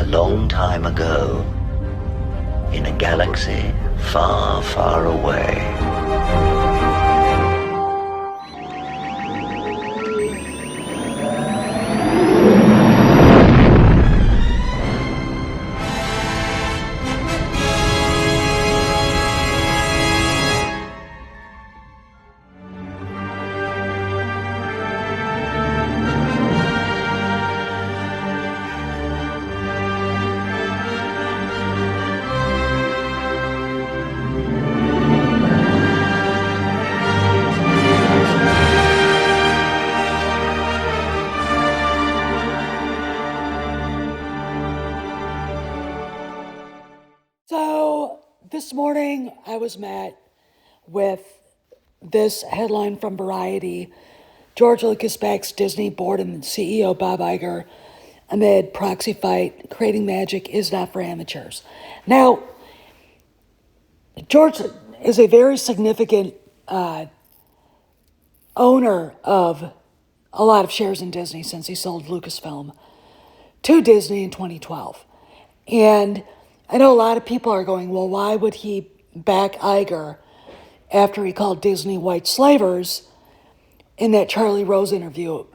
long time ago, in a galaxy far, far away. So this morning I was met with this headline from Variety. George Lucas backs Disney board and CEO Bob Iger amid proxy fight. Creating magic is not for amateurs. Now, George is a very significant owner of a lot of shares in Disney since he sold Lucasfilm to Disney in 2012. And I know a lot of people are going, well, why would he back Iger after he called Disney white slavers in that Charlie Rose interview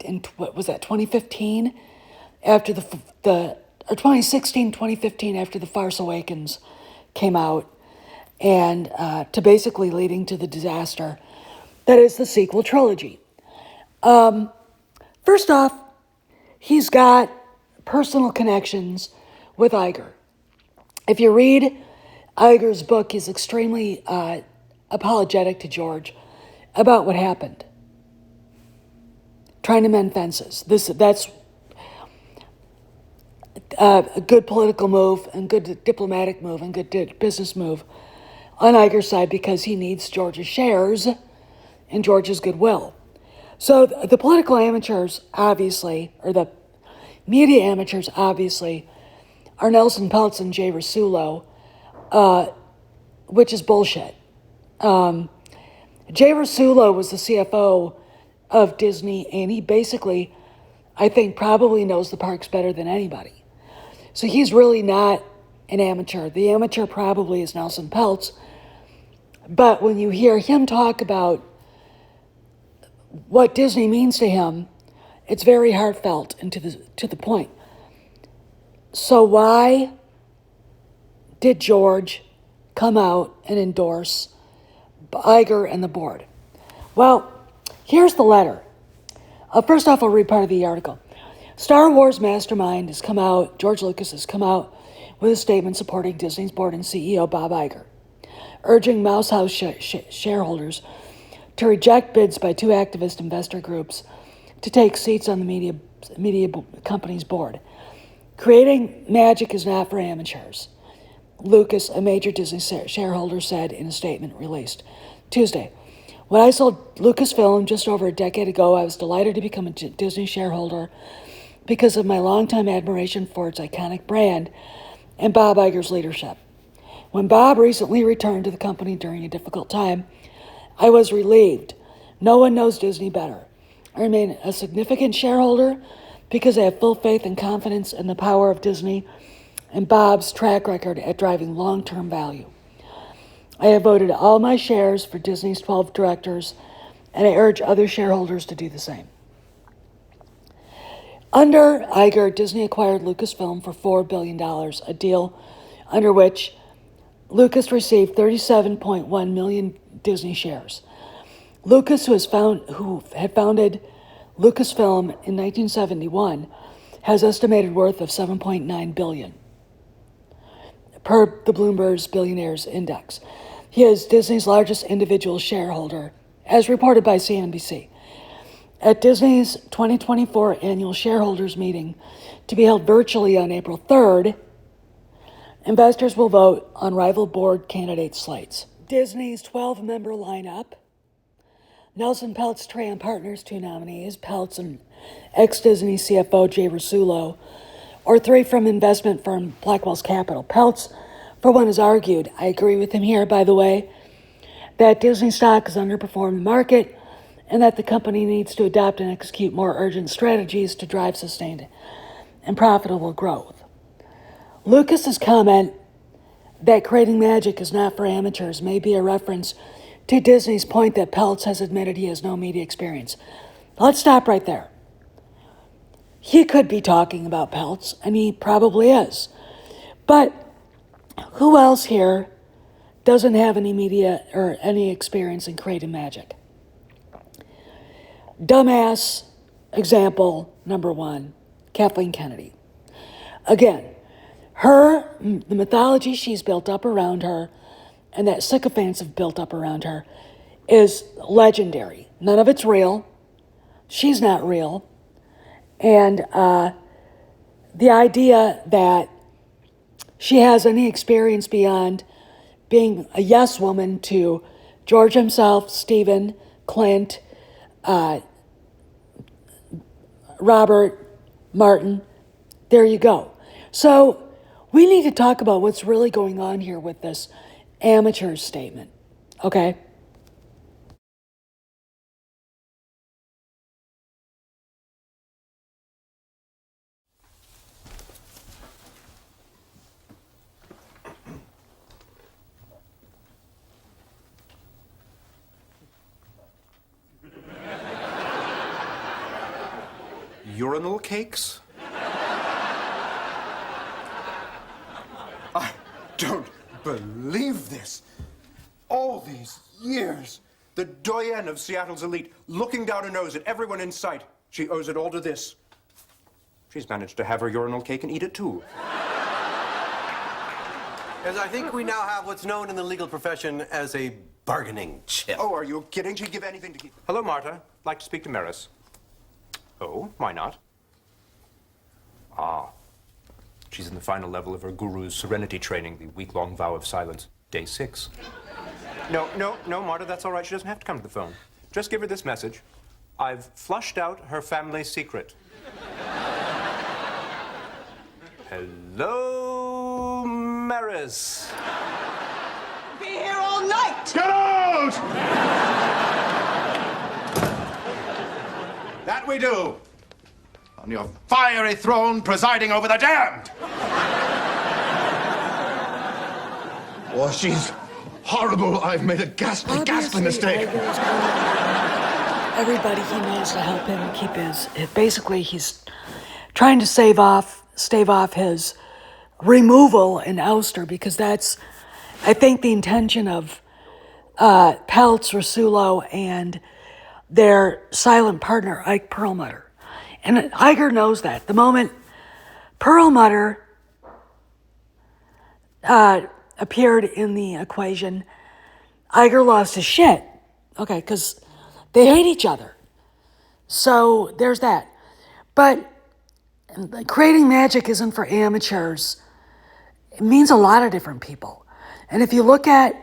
in, what was that, 2015? After or 2016, 2015, after The Farce Awakens came out, and to basically leading to the disaster that is the sequel trilogy. First off, he's got personal connections with Iger. If you read Iger's book, he's extremely apologetic to George about what happened, trying to mend fences. That's a good political move and good diplomatic move and good business move on Iger's side because he needs George's shares and George's goodwill. So the political amateurs, obviously, or the media amateurs, obviously, are Nelson Peltz and Jay Rasulo, which is bullshit. Jay Rasulo was the CFO of Disney, and he basically, I think, probably knows the parks better than anybody. So he's really not an amateur. The amateur probably is Nelson Peltz. But when you hear him talk about what Disney means to him, it's very heartfelt and to the point. So why did George come out and endorse Iger and the board? Well, here's the letter. First off, I'll read part of the article. Star Wars mastermind has come out, George Lucas has come out with a statement supporting Disney's board and CEO Bob Iger, urging Mouse House shareholders to reject bids by two activist investor groups to take seats on the media company's board. Creating magic is not for amateurs, Lucas, a major Disney shareholder, said in a statement released Tuesday. When I sold Lucasfilm just over a decade ago, I was delighted to become a Disney shareholder because of my longtime admiration for its iconic brand and Bob Iger's leadership. When Bob recently returned to the company during a difficult time, I was relieved. No one knows Disney better. I remain a significant shareholder because I have full faith and confidence in the power of Disney and Bob's track record at driving long-term value. I have voted all my shares for Disney's 12 directors, and I urge other shareholders to do the same. Under Iger, Disney acquired Lucasfilm for $4 billion, a deal under which Lucas received 37.1 million Disney shares. Lucas, who had founded Lucasfilm in 1971, has estimated worth of $7.9 billion per the Bloomberg's Billionaires Index. He is Disney's largest individual shareholder, as reported by CNBC. At Disney's 2024 annual shareholders meeting, to be held virtually on April 3rd, investors will vote on rival board candidate slates. Disney's 12-member lineup: Nelson Peltz, Tran Partners, 2 nominees, Peltz and ex-Disney CFO Jay Rasulo, or 3 from investment firm Blackwell's Capital. Peltz, for one, has argued, I agree with him here, by the way, that Disney stock has underperformed the market and that the company needs to adopt and execute more urgent strategies to drive sustained and profitable growth. Lucas's comment that creating magic is not for amateurs may be a reference to Disney's point that Peltz has admitted he has no media experience. Let's stop right there. He could be talking about Peltz, and he probably is. But who else here doesn't have any media or any experience in creating magic? Dumbass example number one, Kathleen Kennedy. Again, the mythology she's built up around her and that sycophants have built up around her is legendary. None of it's real. She's not real. And the idea that she has any experience beyond being a yes woman to George himself, Stephen, Clint, Robert, Martin, there you go. So we need to talk about what's really going on here with this amateur statement, okay? Urinal cakes? I don't believe this. All these years, the doyenne of Seattle's elite, looking down her nose at everyone in sight. She owes it all to this. She's managed to have her urinal cake and eat it too. As I think we now have what's known in the legal profession as a bargaining chip. Oh, are you kidding? She'd give anything to keep... Hello, Marta. Like to speak to Maris. Oh, why not? Ah. She's in the final level of her guru's serenity training, the week-long vow of silence, day 6. No, Marta, that's all right. She doesn't have to come to the phone. Just give her this message. I've flushed out her family secret. Hello, Maris. Be here all night! Get out! That we do. On your fiery throne presiding over the damned. Oh, she's horrible. I've made a ghastly mistake. Everybody he knows to help him keep his... Basically, he's trying to stave off his removal and ouster, because that's, I think, the intention of Peltz, Rasulo, and their silent partner, Ike Perlmutter. And Iger knows that. The moment Perlmutter appeared in the equation, Iger lost his shit. Okay, because they hate each other. So there's that. But creating magic isn't for amateurs. It means a lot of different people. And if you look at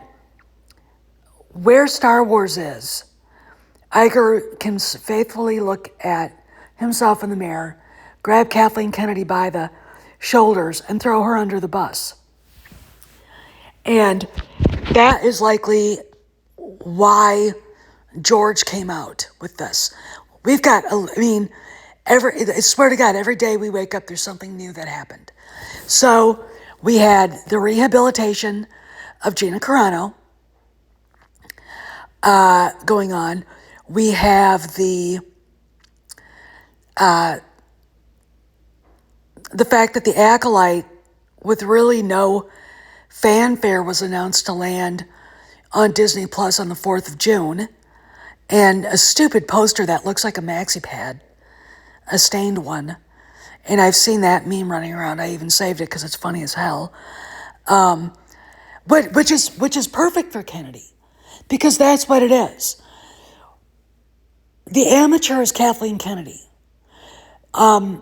where Star Wars is, Iger can faithfully look at himself in the mirror, grab Kathleen Kennedy by the shoulders, and throw her under the bus. And that is likely why George came out with this. We've got, I swear to God, every day we wake up, there's something new that happened. So we had the rehabilitation of Gina Carano going on. We have the fact that the Acolyte, with really no fanfare, was announced to land on Disney Plus on the 4th of June. And a stupid poster that looks like a maxi pad, a stained one. And I've seen that meme running around. I even saved it because it's funny as hell. Which is perfect for Kennedy, because that's what it is. The amateur is Kathleen Kennedy. Let's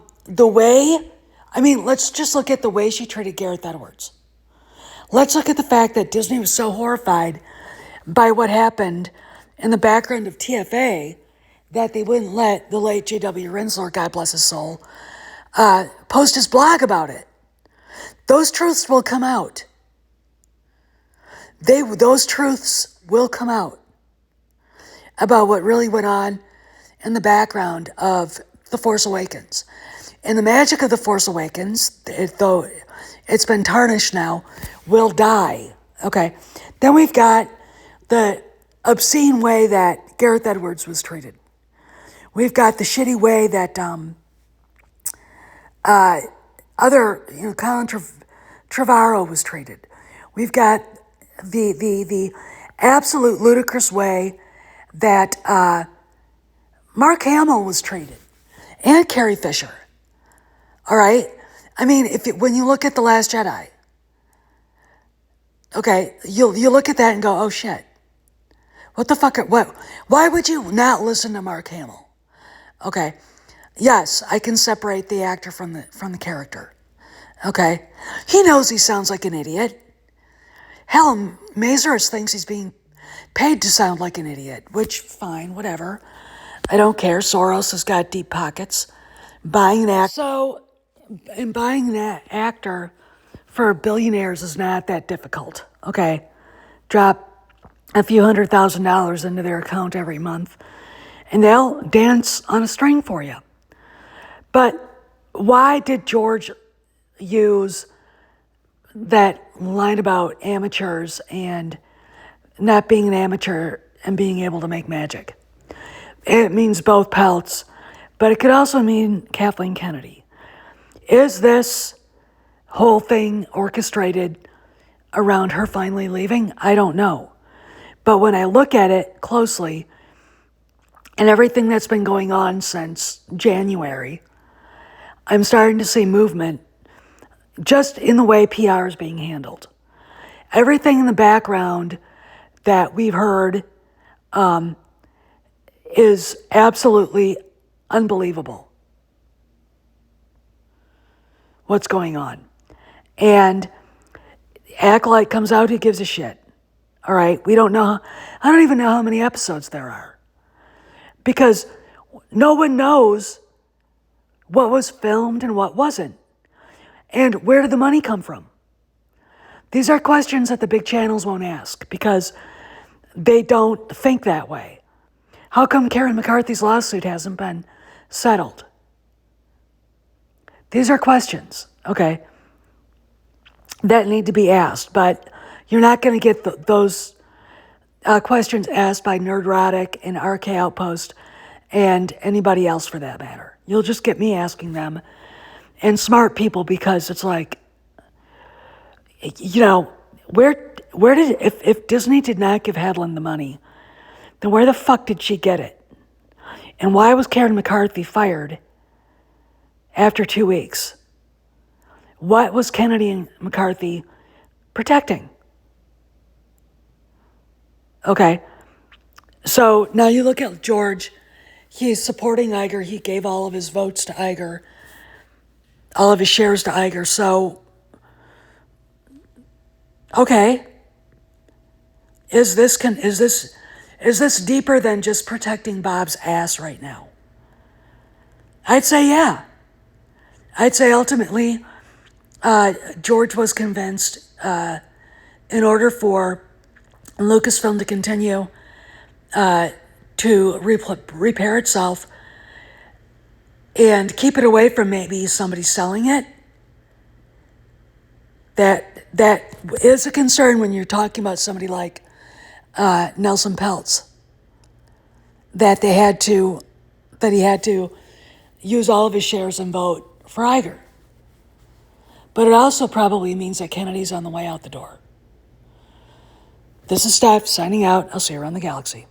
just look at the way she treated Gareth Edwards. Let's look at the fact that Disney was so horrified by what happened in the background of TFA that they wouldn't let the late J.W. Rinsler, God bless his soul, post his blog about it. Those truths will come out. Those truths will come out about what really went on in the background of The Force Awakens. in the magic of The Force Awakens, though it's been tarnished now, will die. Okay. Then we've got the obscene way that Gareth Edwards was treated. We've got the shitty way that Colin Trevorrow was treated. We've got the absolute ludicrous way that Mark Hamill was treated, and Carrie Fisher. All right? I mean, when you look at The Last Jedi, okay, you look at that and go, oh shit. What the fuck? Why would you not listen to Mark Hamill? Okay. Yes, I can separate the actor from the character. Okay. He knows he sounds like an idiot. Hell, Mazurus thinks he's being paid to sound like an idiot, which, fine, whatever. I don't care. Soros has got deep pockets. Buying an actor. So, and buying that actor for billionaires is not that difficult. Okay. Drop a few $100,000 into their account every month, and they'll dance on a string for you. But why did George use that line about amateurs and not being an amateur and being able to make magic? It means both pelts, but it could also mean Kathleen Kennedy. Is this whole thing orchestrated around her finally leaving? I don't know. But when I look at it closely, and everything that's been going on since January, I'm starting to see movement just in the way PR is being handled. Everything in the background that we've heard is absolutely unbelievable. What's going on? And Acolyte comes out, who gives a shit? All right, we don't know. I don't even know how many episodes there are. Because no one knows what was filmed and what wasn't. And where did the money come from? These are questions that the big channels won't ask because they don't think that way. How come Karen McCarthy's lawsuit hasn't been settled? These are questions, okay, that need to be asked, but you're not going to get those questions asked by Nerdrotic and RK Outpost and anybody else for that matter. You'll just get me asking them, and smart people, because it's like, you know, where did, if Disney did not give Hedlund the money, then where the fuck did she get it? And why was Karen McCarthy fired after 2 weeks? What was Kennedy and McCarthy protecting? Okay, so now you look at George. He's supporting Iger. He gave all of his votes to Iger, all of his shares to Iger. So, okay, is this deeper than just protecting Bob's ass right now? I'd say yeah. I'd say ultimately, George was convinced in order for Lucasfilm to continue to repair itself and keep it away from maybe somebody selling it. That is a concern when you're talking about somebody like Nelson Peltz. That he had to use all of his shares and vote for Iger. But it also probably means that Kennedy's on the way out the door. This is Steph signing out. I'll see you around the galaxy.